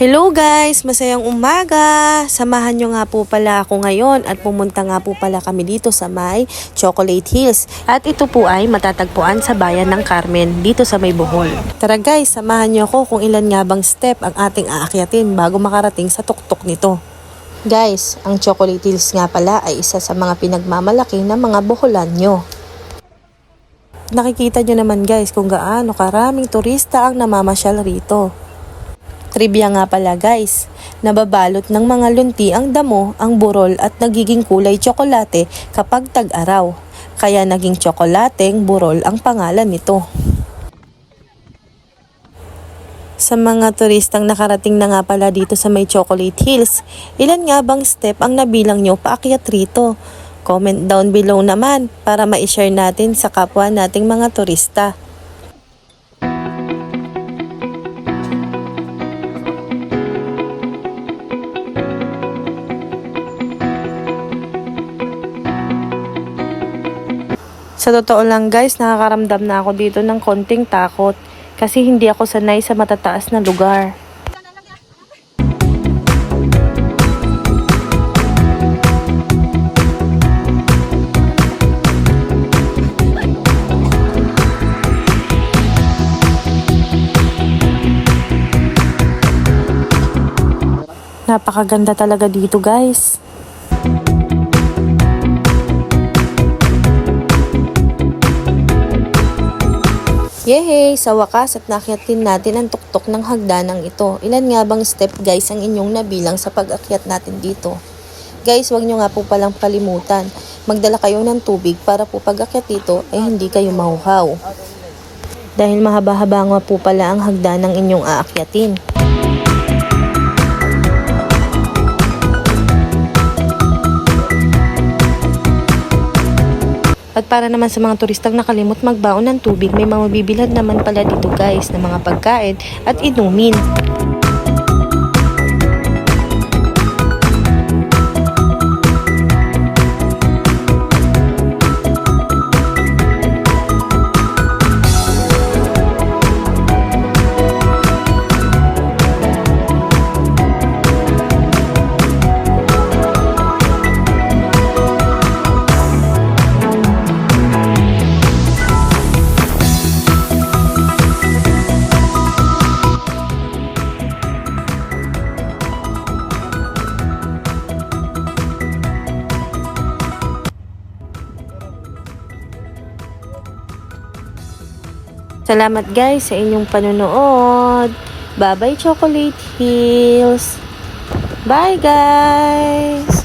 Hello guys! Masayang umaga! Samahan nyo nga po pala ako ngayon at pumunta nga po pala kami dito sa may Chocolate Hills. At ito po ay matatagpuan sa bayan ng Carmen dito sa may Bohol. Tara guys, samahan nyo ako kung ilan nga bang step ang ating aakyatin bago makarating sa tuktok nito. Guys, ang Chocolate Hills nga pala ay isa sa mga pinagmamalaki ng mga Boholanyo. Nakikita nyo naman guys kung gaano karaming turista ang namamasyal rito. Trivia nga pala guys, nababalot ng mga lunti ang damo, ang burol at nagiging kulay tsokolate kapag tag-araw. Kaya naging tsokolateng burol ang pangalan nito. Sa mga turistang nakarating na nga pala dito sa may Chocolate Hills, ilan nga bang step ang nabilang nyo paakyat rito? Comment down below naman para ma-share natin sa kapwa nating mga turista. Sa totoo lang guys, nakakaramdam na ako dito ng konting takot kasi hindi ako sanay sa matataas na lugar. Napakaganda talaga dito guys. Yehey! Sa wakas at nakyatin natin ang tuktok ng hagdanang ito. Ilan nga bang step guys ang inyong nabilang sa pag-akyat natin dito? Guys, wag nyo nga po palang kalimutan. Magdala kayo ng tubig para po pag-akyat dito ay hindi kayo mahuhaw. Dahil mahaba-haba nga po pala ang hagdanang inyong aakyatin. At para naman sa mga turistang nakalimot magbaon ng tubig, may mga bibilhan naman pala dito guys ng mga pagkain at inumin. Salamat guys sa inyong panonood. Bye bye Chocolate Hills. Bye guys!